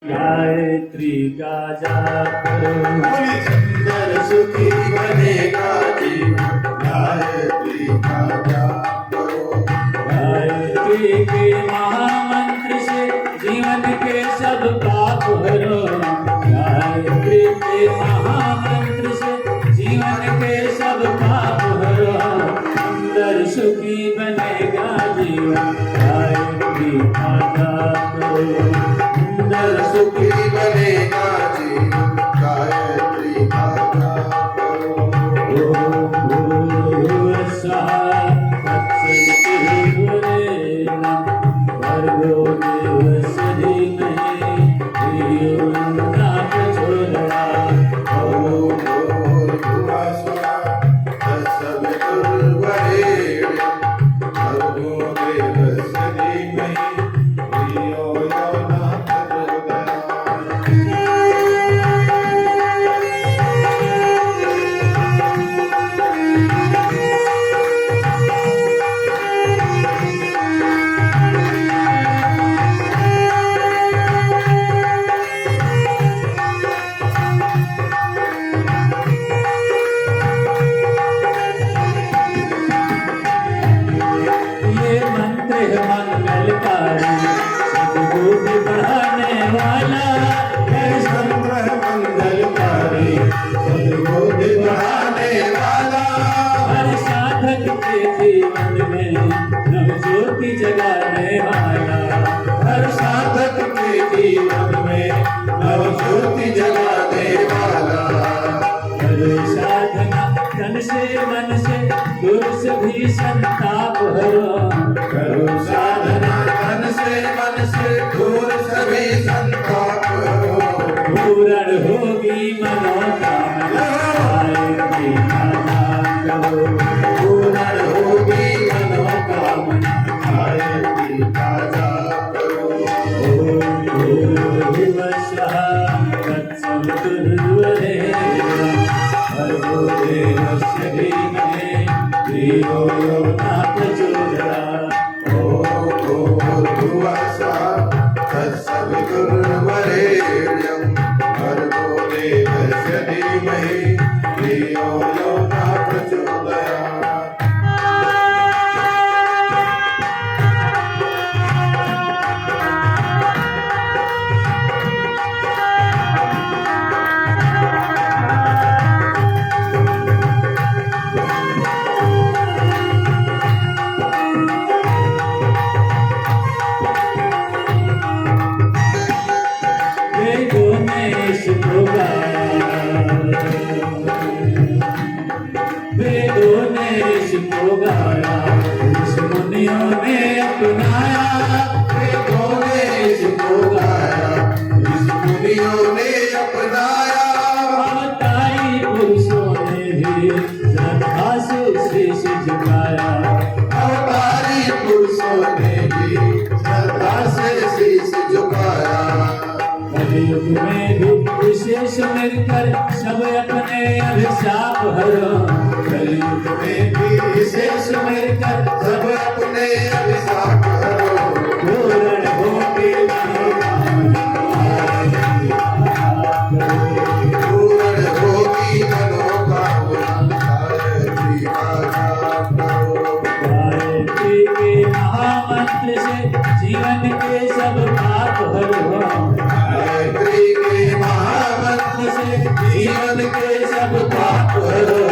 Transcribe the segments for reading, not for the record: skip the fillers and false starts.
गायत्री का जाप करो, बोली सुंदर सुखी बनेगा जीवन। गायत्री का जाप करो, गायत्री के महामंत्र से जीवन के सब पाप हरो। गायत्री के महामंत्र से जीवन के सब पाप हरो। सुंदर सुखी बनेगा जीवन। गायत्री का जाप करो, सुंदर सुखी बनेगा जीवन। गायत्री का जाप करो, ओम भूर्भुवस्सुः तत्सवितुर्वरेण्यं भर्गो देवस्य धीमहि धियो यो न प्रचोदयात्। ओम भूर्भुवः स्वः तत्सवितुर्वरेण्यं भर्गो देवस्य धीमहि धियो यो न प्रचोदयात्। ये मंत्र है मंगलकारी, सद्बुद्धि बढ़ाने वाला। ये मंत्र है मंगलकारी, सद्बुद्धि बढ़ाने वाला। हर साधक के जीवन में नव ज्योति जगाने वाला। हर साधक के जीवन में नव ज्योति जगाने वाला। करो साधना तन से मन से, दूर से भी संताप हरो। करो साधना तन से मन से, दूर सभी संताप हरो। पूर्ण होगी मनोकामना। गायत्री का जाप करो, पूर्ण होगी मनोकामना। गायत्री का जाप करो, ओम भूर्भुवस्सुः तत्सवितुर्वरेण्यं भर्गो देवस्य धीमहि धियो यो न प्रचोदयात्। ओम भूर्भुवः स्वः तत्सवितुर्वरेण्यं भर्गो देवस्य धीमहि धियो यो न प्रचोदयात्। वेदों में इसको गाया, वेदों ने इसको गाया, ऋषि मुनियों ने अपनाया। वेदों ने इसको गाया, ऋषि मुनियों ने अपनाया। अवतारी पुरुषों ने भी श्रद्धा से शीश झुकाया। अवतारी पुरुषों ने भी श्रद्धा से शीश झुकाया। कलयुग में भी विशेष मिलकर सब अपने अभिशाप हरो। कलयुग में भी विशेष मिलकर सब अपने अभिशाप हरो। पूर्ण होगी मनोकामना। पूर्ण होगी मनोकामना। गायत्री का जाप करो, गायत्री के महामंत्र से जीवन के सब पाप हरो। गायत्री के महामंत्र से जीवन के सब पाप हरो।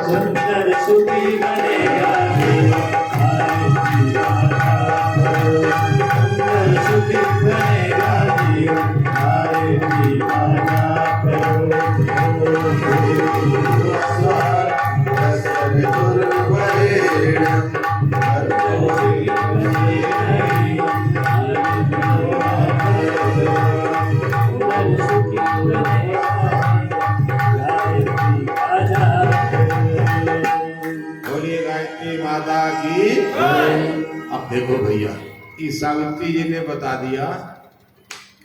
सुंदर सुखी बनेगा जीवन। गायत्री का जाप करो, सुंदर सुखी बनेगा जीवन। गायत्री का जाप करो। ओम भूर्भुवस्सुः तत्सवितुर्वरेण्यं भर्गो बोलिए गायत्री माता की। अब देखो भैया, इस सावित्री जी ने बता दिया,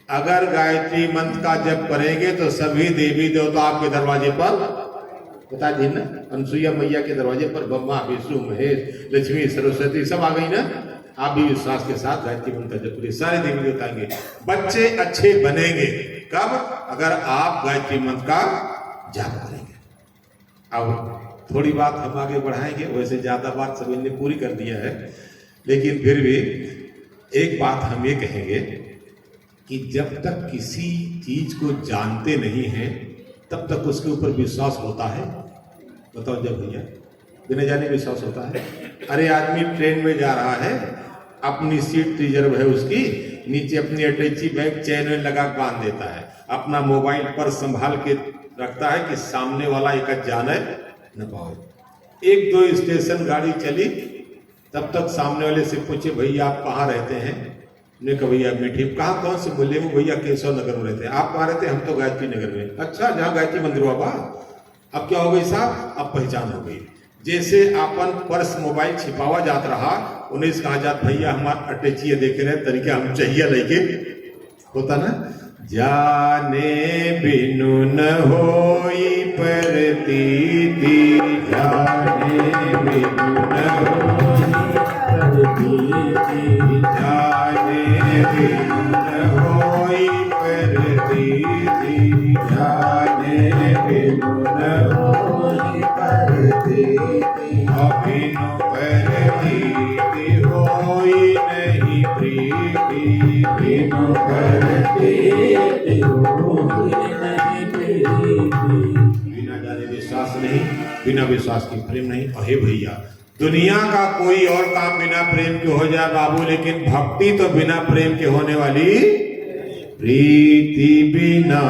अगर गायत्री मंत्र का जप करेंगे तो सभी देवी देवता आपके दरवाजे पर, बता दी ना, अनसुईया मैया के दरवाजे पर ब्रह्मा विष्णु महेश लक्ष्मी सरस्वती सब आ गई ना। आप भी विश्वास के साथ गायत्री मंत्र का जप करिए, सारे देवी देवता आएंगे। बच्चे अच्छे बनेंगे कब? अगर आप गायत्री मंत्र का जाप करेंगे। अब थोड़ी बात हम आगे बढ़ाएंगे, वैसे ज्यादा बात सभी ने पूरी कर दिया है, लेकिन फिर भी एक बात हम ये कहेंगे कि जब तक किसी चीज को जानते नहीं हैं तब तक उसके ऊपर विश्वास होता है? बताओ जब भैया, बिना जाने विश्वास होता है? अरे आदमी ट्रेन में जा रहा है, अपनी सीट रिजर्व है उसकी, नीचे अपनी अटैची बैग चैन में लगा बांध देता है, अपना मोबाइल पर संभाल के रखता है कि सामने वाला एक जाने न पाए। एक दो स्टेशन गाड़ी चली, तब तक सामने वाले से पूछे भैया आप कहाँ रहते हैं? ने कहा भैया मीठी। कहाँ कौन से? बोले वो भैया केशव नगर में रहते हैं। आप कहाँ रहते हैं? हम तो गायत्री नगर में। अच्छा, जहाँ गायत्री मंदिर हुआ। अब क्या हो गई साहब? अब पहचान हो गई। जैसे अपन पर्स मोबाइल छिपावा जात रहा, उन्हें कहा जात भैया हमारा अटैचिए देखे रहे तरीके हम चाहिए लेके होता ना। जाने बिनु न होई प्रतीति, जाने बिनु न होई प्रतीति, जाने बिनु न होई प्रतीति, जाने बिनु न होई प्रतीति, अबिनु प्रतीति होई नहीं प्रीति, बिनु प्रतीति होई नहीं प्रीति। बिना जाने विश्वास नहीं, बिना विश्वास की प्रेम नहीं। अहे भैया, दुनिया का कोई और काम बिना प्रेम के हो जाए बाबू, लेकिन भक्ति तो बिना प्रेम के होने वाली। प्रीति बिना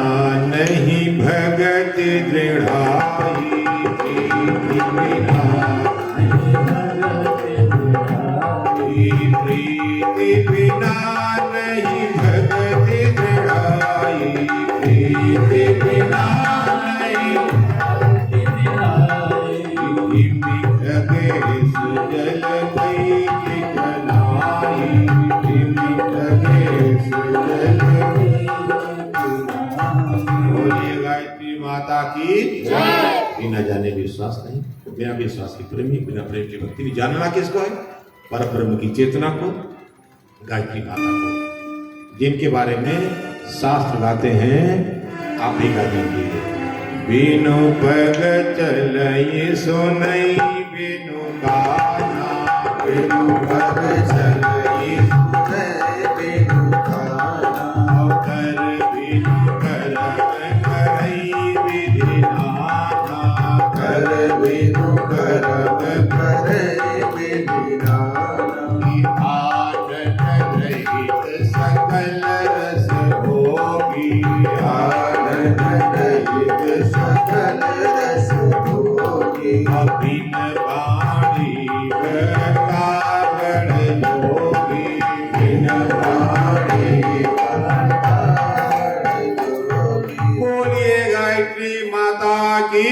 नहीं भगत दृढ़ाई, प्रीति बिना प्रीति बिना नहीं भगत दृढ़ाई, प्रीति बिना नहीं मिटगे सुजल भई की कलाई, मिटगे सुजल भई की कलाई। बोलिए गायत्री माता की जय। बिना जाने विश्वास नहीं, बिना विश्वास की प्रेम नहीं, बिना प्रेम की भक्ति नहीं। जानना किसको है? पर ब्रह्म की चेतना को, गायत्री माता को, जिनके बारे में शास्त्र गाते हैं। आप ही गा दीजिए। बिनु पग चलई सुनई बिनु गाना, बिनु पग चलई सुनई बिनु गाना, कर बिनु करम करई विधि नाना, कर बिनु करम करई विधि नाना, आनंद रहित सकल रस भोगी, आनंद रहित सकल रस भोगी, बिन वाणी कारण योगी, बिन वाणी कारण योगी। बोलिए गायत्री माता की।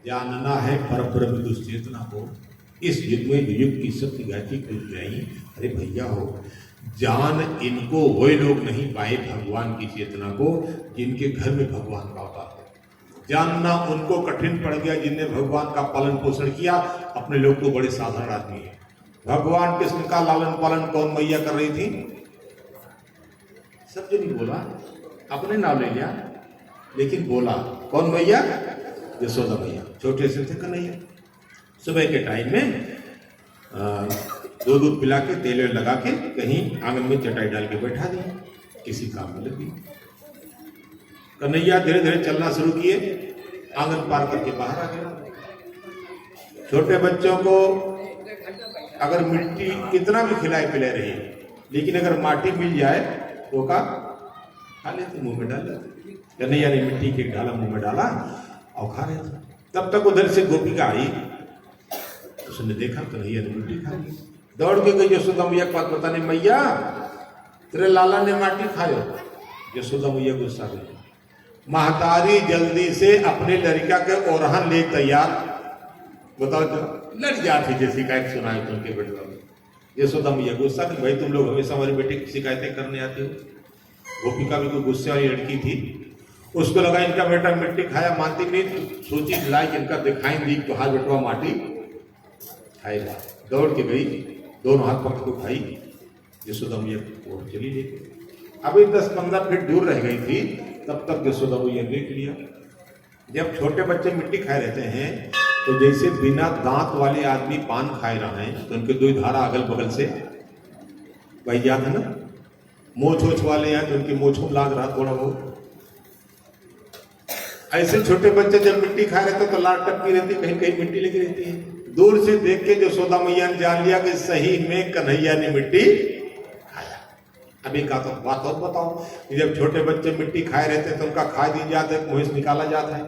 जानना है परब्रह्म दुश्चेतना को। इस युग में युग की शक्ति गायत्री खुल जाई। अरे भैया हो, जान इनको वही लोग नहीं पाए भगवान की चेतना को जिनके घर में भगवान का अवतार है। जानना उनको कठिन पड़ गया जिनने भगवान का पालन पोषण किया। अपने लोग तो बड़े साधारण आदमी है। भगवान कृष्ण का लालन पालन कौन मैया कर रही थी? सब जो नहीं बोला, अपने नाम ले लिया, लेकिन बोला कौन मैया? यशोदा मैया। छोटे से थे कन्हैया। सुबह के टाइम में दूध पिला के तेल लगा के कहीं आंगन में चटाई डाल के बैठा दिया, किसी काम में लगी। कन्हैया धीरे धीरे चलना शुरू किए, आंगन पार करके बाहर आ गया। छोटे बच्चों को अगर मिट्टी कितना भी खिलाए पिलाए रही, लेकिन अगर माटी मिल जाए तो का खा लेते, मुंह में डाल लेते। कन्हैया ने मिट्टी के डाला मुंह में डाला और खा रहे थे। तब तक उधर से गोपिका आई, उसने देखा कन्हैया ने मिट्टी खा ली। दौड़ के गई यशोदा मैया को बात बताने, मैया तेरे लाला ने माटी खायो। यशोदा मैया गुस्सा गई। महतारी जल्दी से अपने लड़का के ओरहन ले तैयार। बताओ तो लड़ जाती जैसी शिकायत सुनाई तुमके बेटे में। यशोदा मैया गुस्सा कि भाई तुम लोग हमेशा हमारे बेटे की शिकायतें करने आते हो। गोपिका भी कोई गुस्से वाली लड़की थी, उसको लगा इनका बेटा मिट्टी खाया, मानती नहीं, तो सोची लाई इनका दिखाई दी तो हाथ बेटवा माटी खाएगा। दौड़ के गई दोनों हाथ पकड़ के भाई यशोदा मैया को चली लेके। अभी 10-15 फीट दूर रह गई थी, तब तक यशोदा मैया देख लिया। जब छोटे बच्चे मिट्टी खाए रहते हैं तो जैसे बिना दांत वाले आदमी पान खाए रहे हैं तो उनके दो धारा अगल बगल से भाई याद है ना, मोछ ओछ वाले हैं तो उनकी मोछों में लाग रहा थोड़ा बहुत। ऐसे छोटे बच्चे जब मिट्टी खाए रहते तो लार टपकी रहती, कहीं कहीं मिट्टी लगी रहती है। दूर से देख के यशोदा मैया ने जान लिया कि सही में कन्हैया ने मिट्टी खाया। अभी का तो बात और बताओ कि जब छोटे बच्चे मिट्टी खाए रहते हैं तो उनका खा दी जाता है, मुंह से निकाला जाता है?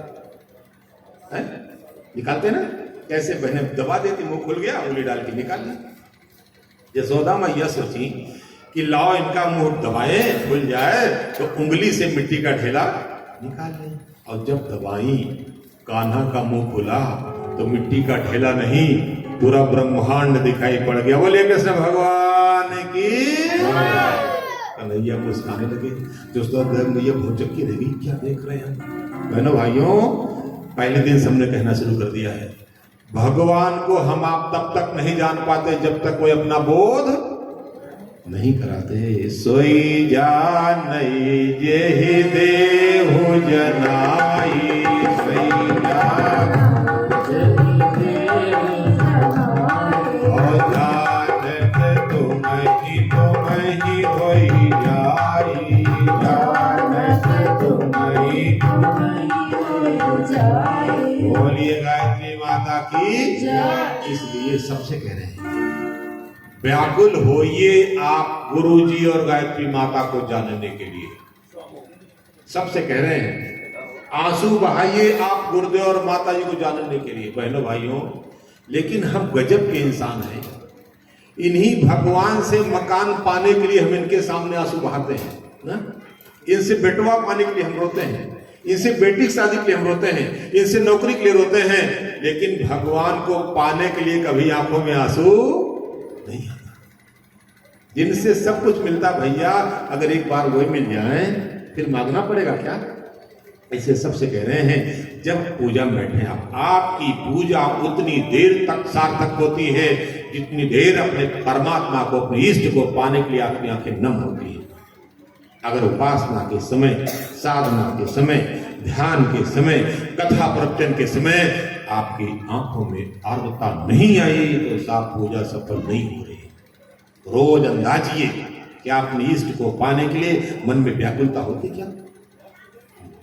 निकालते ना, कैसे बहने दबा देती, मुंह खुल गया, उंगली डाल के निकाल ली। यशोदा मैया सोची कि लाओ इनका मुंह दबाए, खुल जाए तो उंगली से मिट्टी का ढेला निकाल लें। और जब दबाई, कान्हा का मुंह खुला तो मिट्टी का ढेला नहीं, पूरा ब्रह्मांड दिखाई पड़ गया। बोले कृष्ण भगवान की। कन्हैया मुस्कुराने लगे। दोस्तों मैया बहुत चक्की रह गई, क्या देख रहे हैं? बहनों भाइयों, पहले दिन सबने कहना शुरू कर दिया है, भगवान को हम आप तब तक नहीं जान पाते जब तक कोई अपना बोध नहीं कराते। सोई जान ये देहु जनाई, सोई जान और जानत तुम ही होई जाई, जानत तुम ही बोलिए गायत्री माता की। इसलिए सबसे कह रहे हैं, व्याकुल होइए आप गुरुजी और गायत्री माता को जानने के लिए। सबसे कह रहे हैं, आंसू बहाइए आप गुरुदेव और माता जी को जानने के लिए। बहनों भाइयों, लेकिन हम गजब के इंसान हैं, इन्हीं भगवान से मकान पाने के लिए हम इनके सामने आंसू बहाते हैं ना, इनसे बेटवा पाने के लिए हम रोते हैं, इनसे बेटी की शादी के लिए हम रोते हैं, इनसे नौकरी के लिए रोते हैं, लेकिन भगवान को पाने के लिए कभी आंखों में आंसू नहीं आता। जिनसे सब कुछ मिलता भैया, अगर एक बार वही मिल जाए फिर मांगना पड़ेगा क्या? ऐसे सबसे कह रहे हैं, जब पूजा में बैठे आप, आपकी पूजा उतनी देर तक सार्थक होती है जितनी देर अपने परमात्मा को, अपने इष्ट को पाने के लिए आपकी आंखें नम होती है। अगर उपासना के समय, साधना के समय, ध्यान के समय, कथा प्रवचन के समय आपकी आंखों में आर्द्रता नहीं आई तो साफ पूजा सफल नहीं हो रही। रोज अंदाजिए कि अपने इष्ट को पाने के लिए मन में व्याकुलता होती क्या?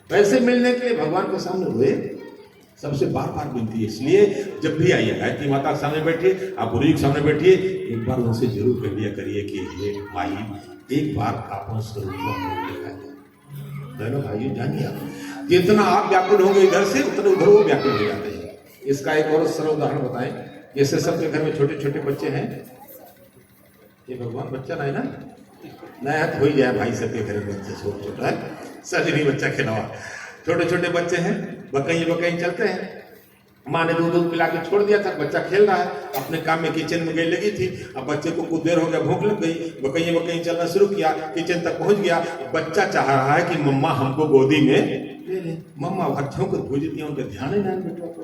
पैसे मिलने के लिए भगवान के सामने रोए, सबसे बार बार विनती है। इसलिए जब भी आइए गायत्री माता के सामने बैठिए, आप गुरु जी के सामने बैठिए, एक बार उनसे जरूर कह दिया करिए कि हे भाई, एक बार आपन स्वरूप देखा जाए। बहनों भाइयों, जानिए आप, जितना आप व्याकुल होंगे इधर से, उतने उधर वो व्याकुल हो जाते हैं। इसका एक और सरल उदाहरण बताएं। जैसे सबके घर में छोटे छोटे बच्चे हैं, ये भगवान बच्चा नहीं ना, नया तो हो ही जाए भाई, सबके घर में बच्चे छोटे छोटा है, सजनी बच्चा खिलौना, छोटे छोटे बच्चे हैं, बकई बकई चलते हैं। माँ ने दूध पिला के छोड़ दिया था, बच्चा खेल रहा है, अपने काम में किचन में गई लगी थी। अब बच्चे को कुछ देर हो गया, भूख लग गई, बकई बकई चलना शुरू किया, किचन तक पहुंच गया। बच्चा चाह रहा है कि मम्मा हमको गोदी में ले ले। मम्मा अच्छों को भूजती है, उनका ध्यान ही नहीं बेटों को,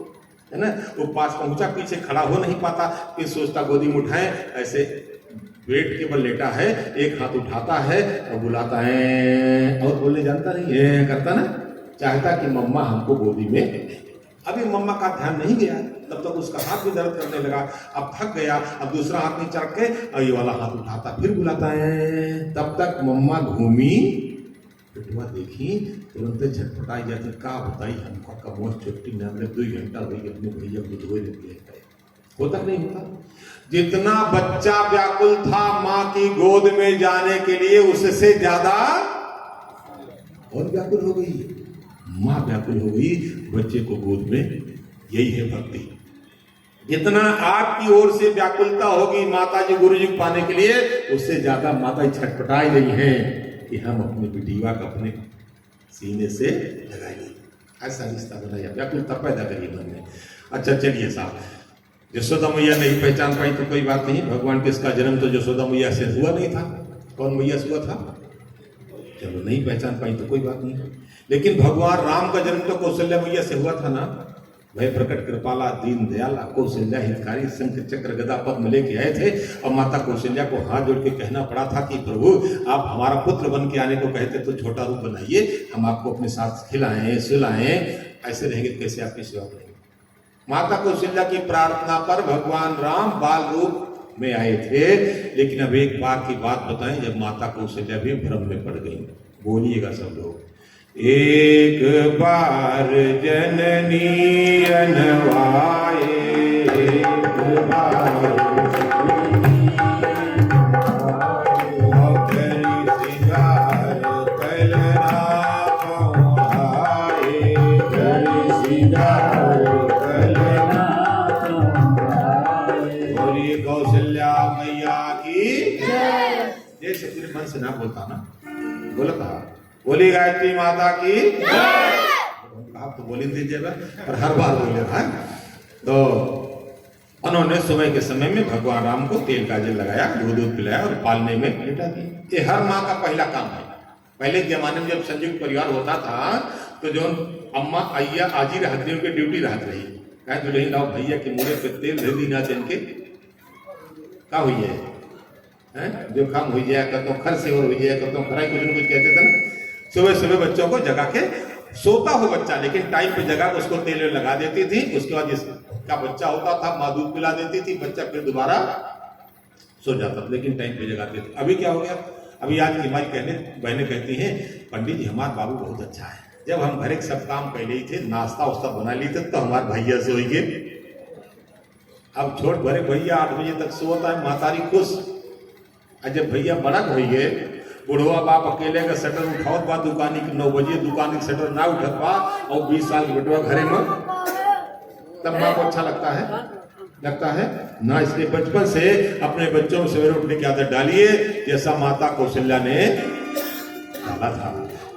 है ना। वो पास पहुंचा, पीछे खड़ा हो नहीं पाता, फिर सोचता गोदी में उठाए, ऐसे पेट के बल लेटा है, एक हाथ उठाता है और बुलाता है, और बोलने जानता नहीं है, करता ना, चाहता कि मम्मा हमको गोदी में। अभी मम्मा का ध्यान नहीं गया, तब तक उसका हाथ भी दर्द करने लगा, अब थक गया, अब दूसरा हाथ नीचे रख के और ये वाला हाथ उठाता, फिर बुलाता है। तब तक मम्मा घूमी, पिटवा देखी, तुरंत झटपटाई जाती, का बताई हमको कमोश छुट्टी न मिले, 2 घंटा हुई अपने भैया को धोए रहती है। होता नहीं होता? जितना बच्चा व्याकुल था माँ की गोद में जाने के लिए, उससे ज्यादा और व्याकुल हो गई माँ, व्याकुल हो गई बच्चे को गोद में। यही है भक्ति। जितना आपकी ओर से व्याकुलता होगी माता जी गुरु जी पाने के लिए, उससे ज्यादा माता जी छटपटाई रही हैं कि हम अपने बिटिया को अपने सीने से लगाइए। ऐसा रिश्ता बनाइए, व्याकुलता पैदा करिए मन में। अच्छा चलिए साहब, यशोदा मैया नहीं पहचान पाई तो कोई बात नहीं, भगवान किसका जन्म तो यशोदा मैया से हुआ नहीं था। कौन मैया से हुआ था? चलो नहीं पहचान पाई तो कोई बात नहीं, लेकिन भगवान राम का जन्म तो कौशल्या मैया से हुआ था ना। भय प्रकट कृपाला दीन दयाला कौशल्या हितकारी शंख चक्र गदा पद्म लेके आए थे और माता कौशल्या को हाथ जोड़ के कहना पड़ा था कि प्रभु आप हमारा पुत्र बन के आने को कहते तो छोटा रूप बनाइए, हम आपको अपने साथ खिलाएं सुलाएं, ऐसे रहेंगे तो कैसे आपकी सेवा करेंगे। माता कौशल्या की प्रार्थना पर भगवान राम बाल रूप में आए थे। लेकिन अब एक बार की बात बताएं, जब माता कौशल्या भी भ्रम में पड़ गई। बोलिएगा सब लोग। एक बार जननी अनवाए, एक बार सिंगार कलना पहुँचाए, सिंगार कलना पहुँचाए। बोलिए कौशल्या मैया की जय। जैसे तेरे मन से ना बोलता ना, बोला था बोली गायत्री माता की आप तो बोली दीजिए पर हर बार बोले था। तो उन्होंने सुबह के समय में भगवान राम को तेल का जल लगाया, दूध पिलाया और पालने में लेटा दिया। ये हर माँ का पहला काम है। पहले के जमाने में जब संयुक्त परिवार होता था तो जो अम्मा अय्या आजी रहती रही, उनकी ड्यूटी रहती रही, कहे तो नहीं लाओ भैया के मुँह पे तेल दे दी ना जिनके क्या हुई है जो काम हुई जाए करता हूँ, खर से और हुई जाए करता हूँ, खराई कुछ कहते थे ना। सुबह सुबह बच्चों को जगा के, सोता हो बच्चा लेकिन टाइम पे जगा के उसको तेल लगा देती थी। उसके बाद जिसका बच्चा होता था माँ दूध पिला देती थी, बच्चा फिर दोबारा सो जाता था, लेकिन टाइम पे जगाते थे। अभी क्या हो गया, अभी आज की हमारी बहनें कहती हैं पंडित जी हमारा बाबू बहुत अच्छा है, जब हम घर के सब काम पहले ही थे, नाश्ता उस्ता बना ली थे तो हमारे भैया सोएंगे। अब छोट भरे भैया 8 बजे तक सोता है, मातारी खुश। जब भैया बड़ा भैया बुढ़वा बाप अकेले का शटर उठाओ बा दुकानी की 9 बजे दुकान की शटर ना उठत बा और 20 साल के बेटवा घरे में, तब माँ को अच्छा लगता है ना। इसलिए बचपन से अपने बच्चों में सवेरे उठने की आदत डालिए, जैसा माता कौशल्या ने डाला था।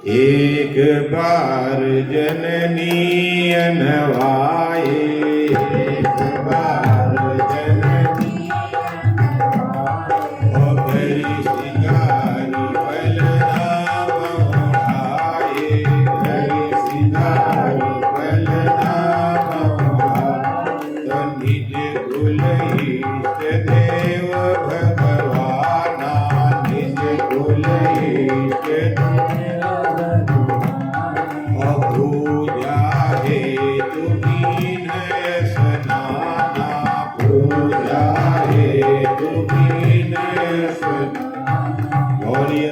एक बार जननी अनवाए, एक बार जननी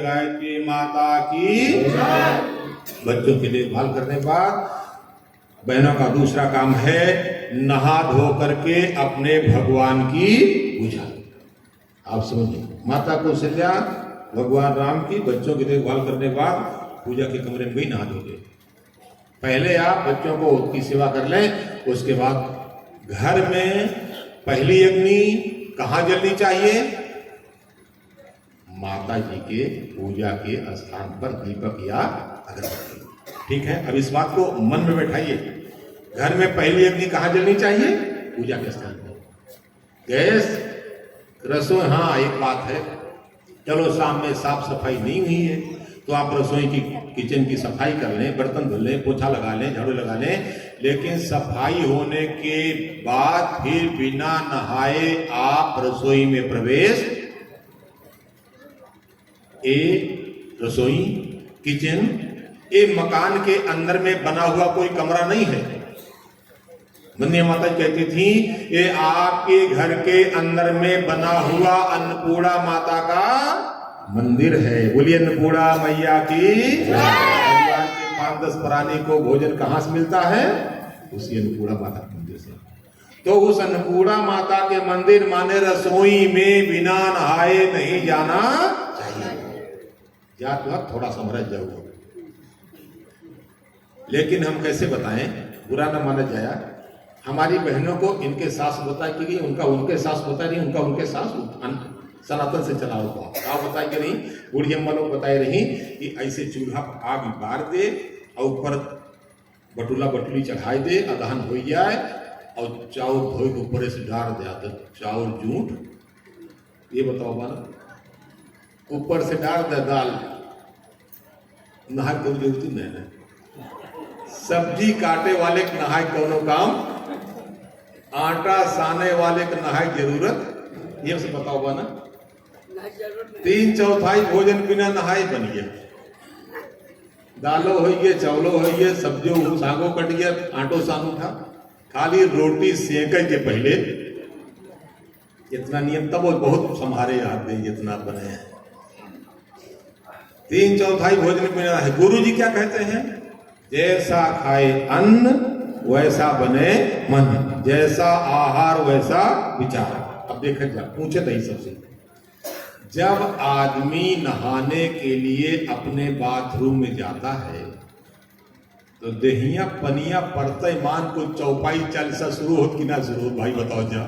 गायत्री माता की। बच्चों की देखभाल करने के बाद बहनों का दूसरा काम है नहा धो करके अपने भगवान की पूजा। आप समझिए, माता कौशल्या भगवान राम की बच्चों की देखभाल करने के बाद पूजा के कमरे में भी नहा धोगे। पहले आप बच्चों को की सेवा कर लें, उसके बाद घर में पहली अग्नि कहाँ जलनी चाहिए? माता जी के पूजा के स्थान पर दीपक या अगरबत्ती। ठीक है, अब इस बात को मन में बैठाइए। घर में पहली अग्नि कहाँ जलनी चाहिए? पूजा के स्थान पर। गैस रसोई, हाँ एक बात है, चलो शाम में साफ सफाई नहीं हुई है तो आप रसोई की किचन की सफाई कर लें, बर्तन धुल लें, पोछा लगा लें, झाड़ू लगा लें, लेकिन सफाई होने के बाद फिर बिना नहाए आप रसोई में प्रवेश। रसोई किचन मकान के अंदर में बना हुआ कोई कमरा नहीं है। वंदे माता कहती थी ये आपके घर के अंदर में बना हुआ अन्नपूर्णा माता का मंदिर है। बोलिए अन्नपूर्णा मैया की। परिवार के 5-10 प्राणी को भोजन कहाँ से मिलता है? उसी अन्नपूर्णा माता के मंदिर से। तो उस अन्नपूर्णा माता के मंदिर माने रसोई में बिना नहाए नहीं जाना चाहिए। या तो आप थोड़ा समझ जाओगे, लेकिन हम कैसे बताएं, बुरा न माना जाए। हमारी बहनों को इनके सास बताए कि उनका उनके सास बताए नहीं, उनका उनके सास सनातन से चला हुआ। आप बताए कि नहीं, बूढ़ी अम्मा लोग बताए नहीं कि ऐसे चूल्हा पर आग बार दे और ऊपर बटुला बटुली चढ़ाई दे, अदहन हो जाए और चाउर धोई के ऊपर से डाल दे, तो चाउर जूठ। ये बताओ माना, ऊपर से डाल दे दाल, नहा को जरूरत नहीं है। सब्जी काटे वाले नहाए कोनो काम आटा साने वाले के नहाई जरूरत ये से बताओ बा ना। 3/4 भोजन बिना नहाए बन गया। दालो हो गए, चावलो हो गए, सब्जियों सागो कट गया, आटो सानू था। खाली रोटी सेके के पहले इतना नियम तब वो बहुत संभारे याद नहीं जितना बने हैं। 3/4 भोजन बिना है। गुरु जी क्या कहते हैं? जैसा खाए अन्न वैसा बने मन, जैसा आहार वैसा विचार। अब देखा जा पूछे तो ही सबसे, जब आदमी नहाने के लिए अपने बाथरूम में जाता है तो देहिया पनिया पड़ते मान को चौपाई चल सा शुरू हो कि ना शुरू हो? भाई बताओ जा।